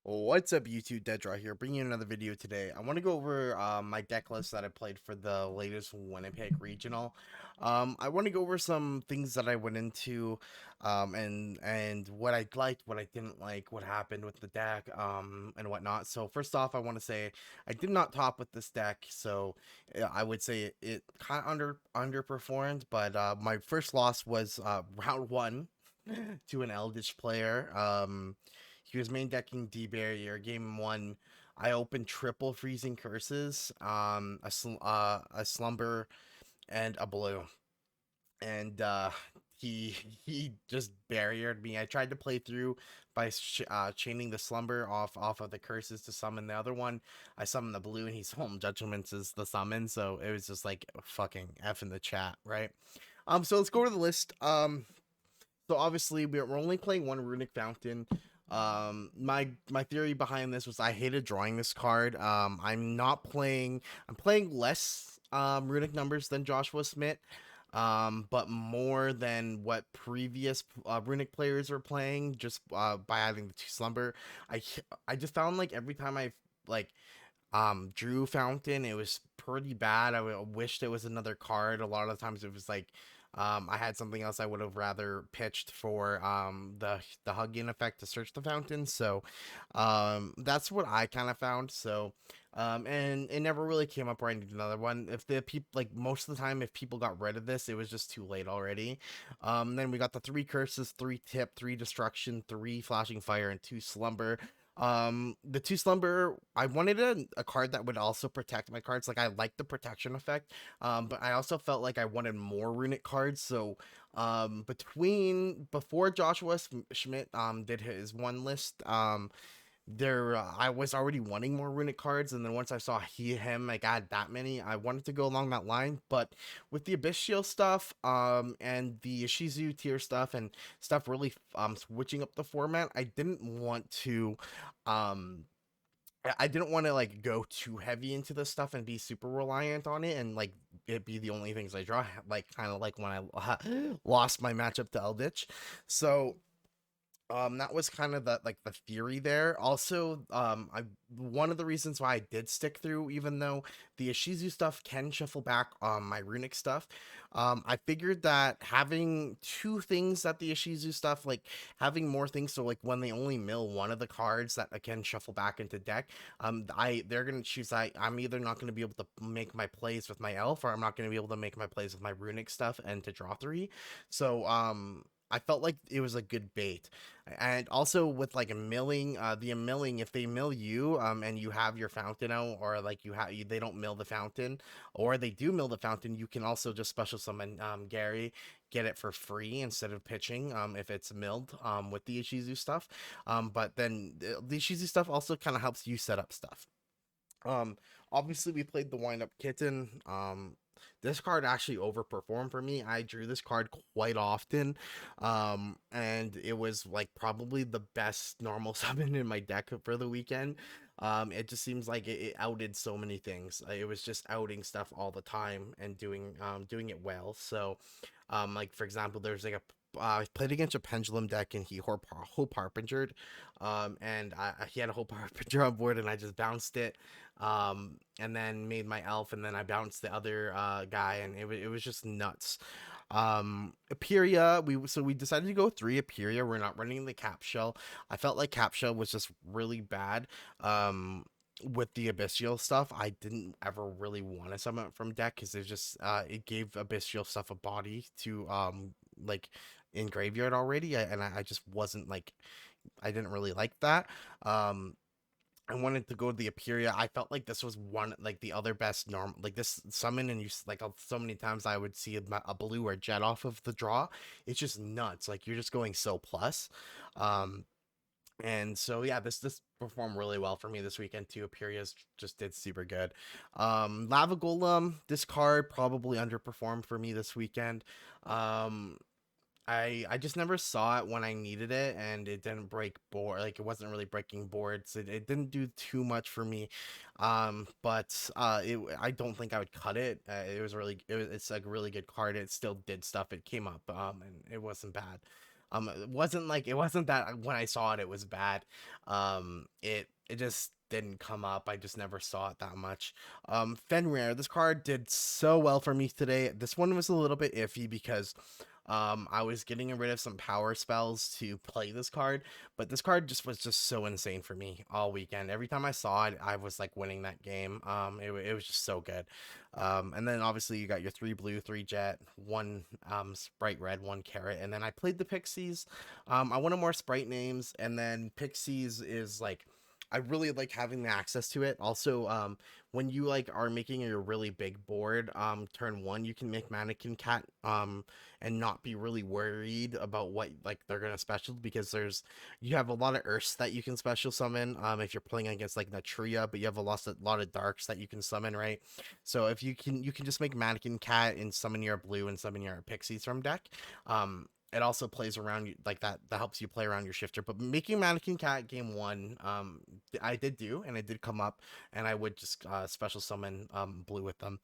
What's up, YouTube? Deadraw here, bringing you another video today. I want to go over my deck list that I played for the latest Winnipeg Regional. I want to go over some things that I went into, and what I liked, what I didn't like, what happened with the deck, and whatnot. So first off, I want to say I did not top with this deck, so I would say it kind of underperformed. But my first loss was round one to an Eldritch player. He was main decking D Barrier. Game one, I opened triple freezing curses, a slumber, and a blue, and he he just barriered me. I tried to play through by chaining the slumber off of the curses to summon the other one. I summoned the blue, and he's home judgments is the summon, so it was just like fucking f in the chat, right? So let's go to the list. So obviously we're only playing one Runick Fountain. My theory behind this was I hated drawing this card. I'm playing less Runick numbers than Joshua Smith. But more than what previous Runick players were playing, just by having the two slumber. I I just found like every time I like drew Fountain, it was pretty bad. wished it was another card. A lot of the times it was like I had something else I would have rather pitched for the hugging effect to search the fountain. So that's what I kind of found. So and it never really came up where I needed another one. If the people like most of the time, if people got rid of this, it was just too late already. Then we got the three curses, three tip, three destruction, three flashing fire, and two slumber. The two slumber, I wanted a card that would also protect my cards. Like I like the protection effect, but I also felt like I wanted more Runic cards. So between before Joshua Schmidt did his one list, there I was already wanting more Runic cards, and then once I saw him like add that many, I wanted to go along that line. But with the Abyssal stuff and the Shizu tier stuff and stuff really switching up the format, I didn't want to um I didn't want to like go too heavy into this stuff and be super reliant on it and like it be the only things I draw, like kind of like when I lost my matchup to Eldritch. So that was kind of the theory there. Also, I one of the reasons why I did stick through, even though the Ishizu stuff can shuffle back my Runic stuff, I figured that having two things that the Ishizu stuff, like having more things, so like when they only mill one of the cards that I can shuffle back into deck, they're gonna choose. I'm either not gonna be able to make my plays with my elf, or I'm not gonna be able to make my plays with my Runic stuff and to draw three. So I felt like it was a good bait. And also with like a milling, the milling, if they mill you, and you have your fountain out, or like they don't mill the fountain, or they do mill the fountain, you can also just special summon Gary, get it for free instead of pitching, if it's milled, with the Ishizu stuff. But then the Ishizu stuff also kind of helps you set up stuff. Um, Obviously we played the wind up kitten. This card actually overperformed for me. I drew this card quite often. And it was like probably the best normal summon in my deck for the weekend. It just seems like it outed so many things. It was just outing stuff all the time and doing it well. So like for example, there's like a I played against a pendulum deck and he Hope Harpingered, and he had a Hope Harpinger on board and I just bounced it, and then made my elf, and then I bounced the other guy, and it was just nuts. Aperia, we decided to go three Aperia. We're not running the cap shell. I felt like cap shell was just really bad. With the abyssal stuff, I didn't ever really want to summon it from deck because it gave abyssal stuff a body to like in graveyard already, and I just wasn't like I didn't really like that. Um, I wanted to go to the Aperia. I felt like this was one like the other best norm like this summon, and so many times I would see a blue or jet off of the draw. It's just nuts. Like you're just going so plus. Um, and so yeah, this performed really well for me this weekend too. Aperia's just did super good. Lava Golem, this card probably underperformed for me this weekend. Um, I just never saw it when I needed it, and it didn't break board. Like it wasn't really breaking boards. It didn't do too much for me. But I don't think I would cut it. It's a really good card. It still did stuff. It came up and it wasn't bad. It wasn't that when I saw it it was bad. It just didn't come up. I just never saw it that much. Fenrir, this card did so well for me today. This one was a little bit iffy because I was getting rid of some power spells to play this card, but this card just was just so insane for me all weekend. Every time I saw it, I was like winning that game. It was just so good. And then obviously you got your 3 blue, 3 jet, 1 sprite red, 1 carrot, and then I played the Pixies. I wanted more sprite names, and then Pixies is like I really like having the access to it. Also, when you like are making a really big board, turn one, you can make Mannequin Cat, and not be really worried about what like they're gonna special because you have a lot of Earths that you can special summon. If you're playing against like Natria, but you have a lot of Darks that you can summon, right? So if you can just make Mannequin Cat and summon your blue and summon your Pixies from deck. It also plays around like that helps you play around your shifter, but making Mannequin Cat game one, I did do, and it did come up, and I would just special summon blue with them.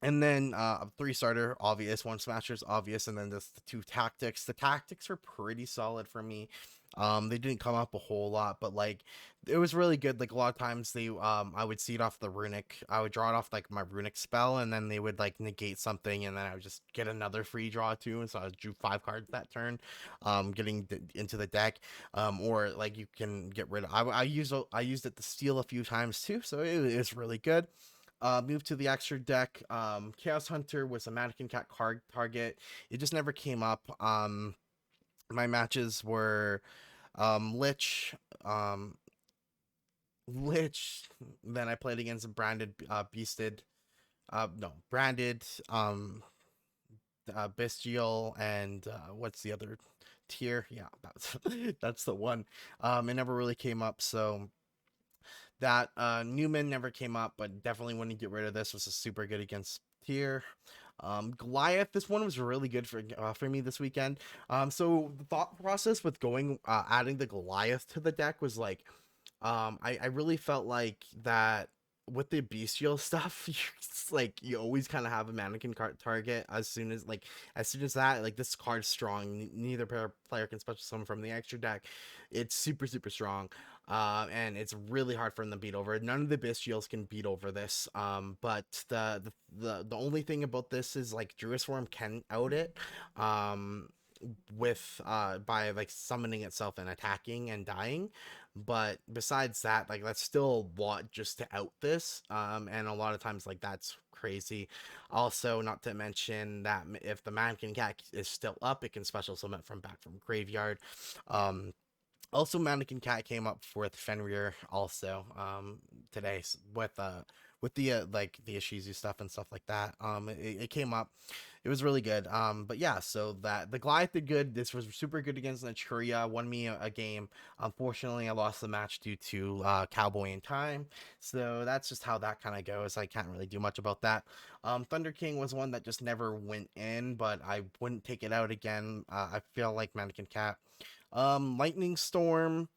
And then 3 starter obvious, 1 smashers obvious, and then just the 2 tactics. The tactics were pretty solid for me. They didn't come up a whole lot, but like it was really good. Like a lot of times I would see it off the runic. I would draw it off like my runic spell, and then they would like negate something, and then I would just get another free draw too. And so I drew 5 cards that turn, into the deck. Or like you can get rid of. I used it to steal a few times too, so it was really good. Move to the extra deck. Chaos Hunter was a Mannequin Cat card target. It just never came up. My matches were Lich, um, Lich. Then I played against a branded, beasted, no, branded, bestial, and what's the other tier? Yeah, that's that's the one. It never really came up, so that Newman never came up, but definitely when you get rid of this was a super good against tier. Goliath, this one was really good for me this weekend. So the thought process with going adding the Goliath to the deck was like, I really felt like that with the bestial stuff, like you always kind of have a mannequin card target as soon as that like this card's strong. Neither player can special summon from the extra deck. It's super strong. And it's really hard for them to beat over. None of the bestials can beat over this. But the only thing about this is like Druid Swarm can out it. Um, with by like summoning itself and attacking and dying, but besides that, like that's still a lot just to out this, and a lot of times like that's crazy. Also, not to mention that if the Mannequin Cat is still up, it can special summon from back from graveyard. Um also, Mannequin Cat came up with Fenrir also today with the like the Ishizu stuff and stuff like that. It came up. It was really good. But yeah, so that the Goliath did good. This was super good against Naturia. Won me a game. Unfortunately, I lost the match due to Cowboy in time. So that's just how that kind of goes. I can't really do much about that. Thunder King was one that just never went in, but I wouldn't take it out again. I feel like Mannequin Cat. Lightning Storm.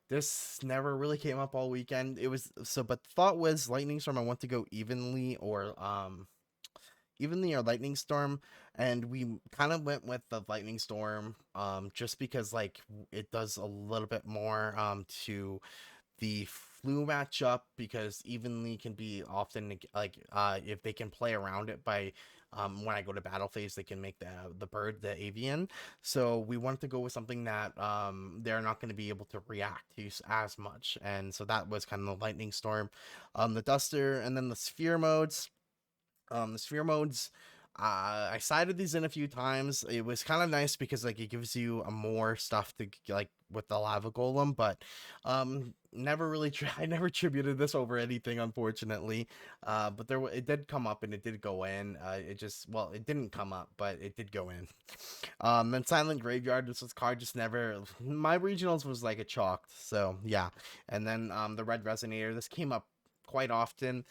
This never really came up all weekend. It was so, but the thought was Lightning Storm. I want to go evenly or Lightning Storm, and we kind of went with the Lightning Storm, just because like it does a little bit more to the flu matchup because evenly can be often like if they can play around it by when I go to battle phase they can make the bird the avian. So we wanted to go with something that they're not going to be able to react to as much, and so that was kind of the lightning storm. The duster, and then the sphere modes, I cited these in a few times. It was kind of nice because like it gives you a more stuff to like with the lava golem, but never really I never tributed this over anything, unfortunately. But it did come up and it did go in. It just well, it didn't come up, but it did go in. Then Silent Graveyard, this card just never my regionals was like a chalked, so yeah. And then the Red Resonator, this came up quite often.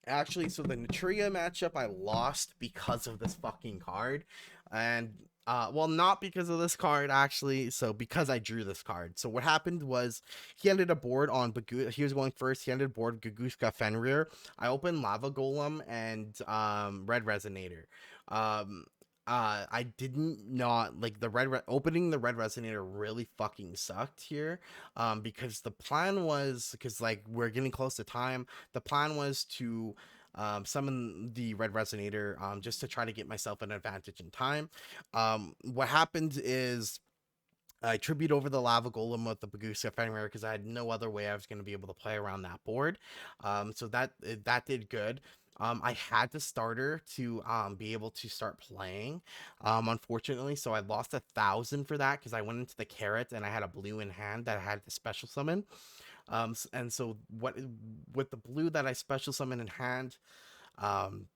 Actually, so the Natria matchup I lost because of this fucking card. And well, not because of this card actually, so because I drew this card. So what happened was he ended a board on he was going first, he ended board Gaguska Fenrir. I opened Lava Golem and Red Resonator. Um I didn't not like the opening the red resonator really fucking sucked here, because the plan was, because like we're getting close to time, the plan was to summon the red resonator, just to try to get myself an advantage in time. What happened is I tribute over the lava golem with the Bagusa Fenrir because I had no other way I was going to be able to play around that board. So that did good. I had to starter to be able to start playing. Unfortunately, so I lost 1,000 for that because I went into the carrot and I had a blue in hand that I had to special summon. And so what with the blue that I special summon in hand, um,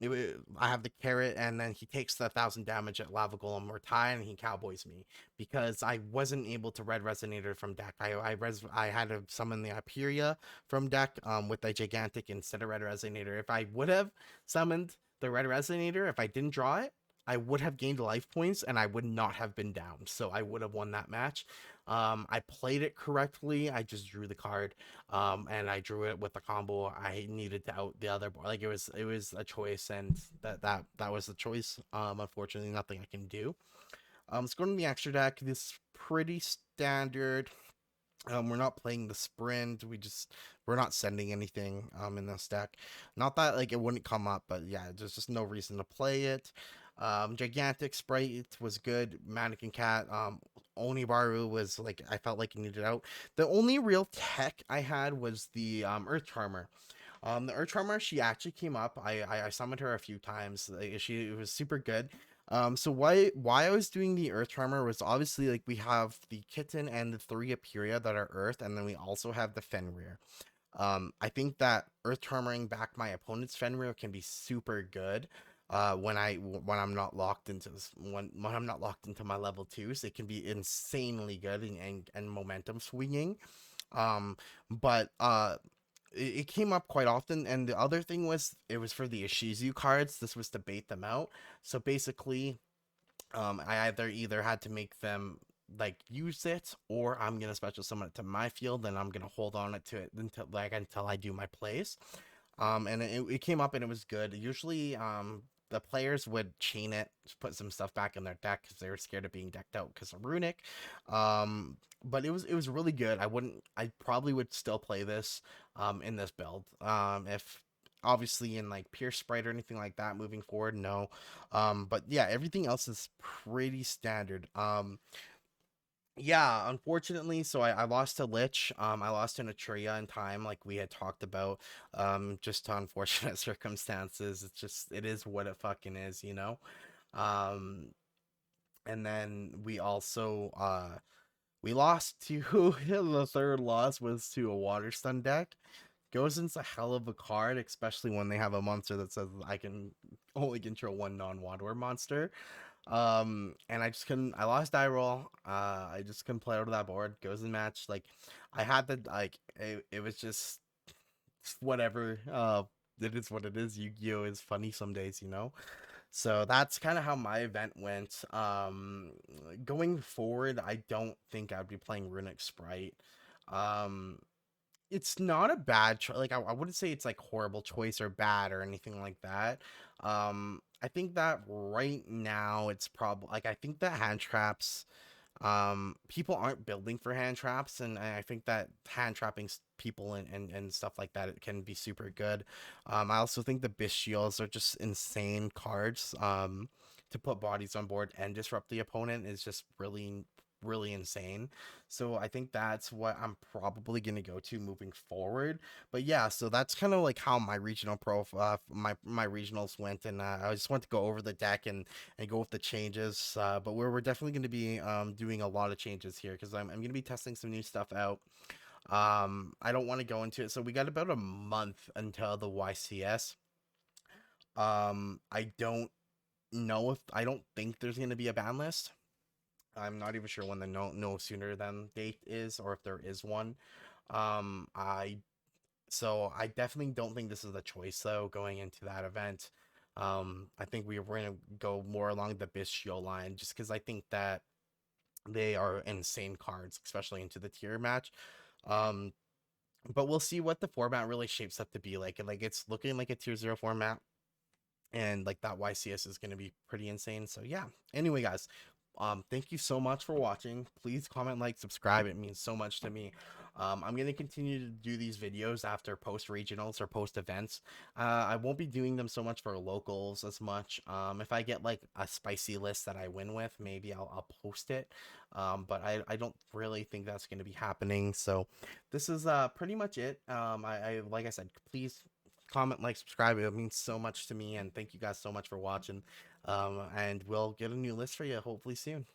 I have the carrot, and then he takes the 1,000 damage at Lava Golem or tie, and he cowboys me because I wasn't able to red resonator from deck. I had to summon the Hyperia from deck with the gigantic instead of red resonator. If I would have summoned the red resonator, if I didn't draw it, I would have gained life points and I would not have been down. So I would have won that match. I played it correctly. I just drew the card, and I drew it with the combo. I needed to out the other board. Like it was a choice, and that was the choice. Unfortunately, nothing I can do. Let's go to the extra deck. This is pretty standard. We're not playing the sprint. We're not sending anything in this deck. Not that like it wouldn't come up, but yeah, there's just no reason to play it. Gigantic Sprite was good. Mannequin Cat. Onibaru was like I felt like it needed out. The only real tech I had was the Earth Charmer. The Earth Charmer, she actually came up. I summoned her a few times. Like, she it was super good. So why I was doing the Earth Charmer was obviously like we have the kitten and the three Aperia that are Earth, and then we also have the Fenrir. I think that Earth Charmering back my opponent's Fenrir can be super good. When I'm not locked into when I'm not locked into my level twos, it can be insanely good and momentum swinging. But it came up quite often, and the other thing was it was for the Ishizu cards. This was to bait them out. So basically, I either had to make them like use it, or I'm gonna special summon it to my field, and I'm gonna hold on it to it until I do my plays. And it came up and it was good. Usually, the players would chain it, put some stuff back in their deck because they were scared of being decked out because of Runick. But it was really good. I probably would still play this in this build. If obviously in like Pierce Sprite or anything like that moving forward, no. But yeah, everything else is pretty standard. Yeah, unfortunately, so I lost to Lich. I lost to Natria in time, like we had talked about. Just to unfortunate circumstances. It is what it fucking is, you know. Um, and then we lost to the third loss was to a water stun deck. Goes into a hell of a card, especially when they have a monster that says I can only control one non-water monster. And I just couldn't. I lost die roll. I just couldn't play out of that board. Goes in match. Like, I had to like. It was just whatever. It is what it is. Yu-Gi-Oh is funny some days, you know. So that's kind of how my event went. Going forward, I don't think I'd be playing Runick Spright. Um, it's not a bad choice. Like I wouldn't say it's like horrible choice or bad or anything like that. I think that right now it's probably like I think that hand traps, people aren't building for hand traps, and I think that hand trapping people and stuff like that, it can be super good. I also think the Bestials are just insane cards. To put bodies on board and disrupt the opponent is just really insane. So I think that's what I'm probably going to go to moving forward. But yeah, so that's kind of like how my regional my regionals went, and I just want to go over the deck and go with the changes. But we're definitely going to be doing a lot of changes here because I'm going to be testing some new stuff out. I don't want to go into it. So we got about a month until the YCS. I don't think there's going to be a ban list. I'm not even sure when the no sooner than date is, or if there is one. I So I definitely don't think this is the choice though going into that event. I think we're gonna go more along the Bistio line just because I think that they are insane cards, especially into the tier match. Um, but we'll see what the format really shapes up to be like. Like it's looking like a tier 0 format. and like that YCS is going to be pretty insane. So yeah. Anyway, guys, thank you so much for watching. Please comment, like, subscribe. It means so much to me. I'm going to continue to do these videos after post regionals or post events. I won't be doing them so much for locals as much. If I get like a spicy list that I win with, maybe I'll post it. But I don't really think that's going to be happening. So this is pretty much it. I like I said, please comment, like, subscribe. It means so much to me, and thank you guys so much for watching. And we'll get a new list for you hopefully soon.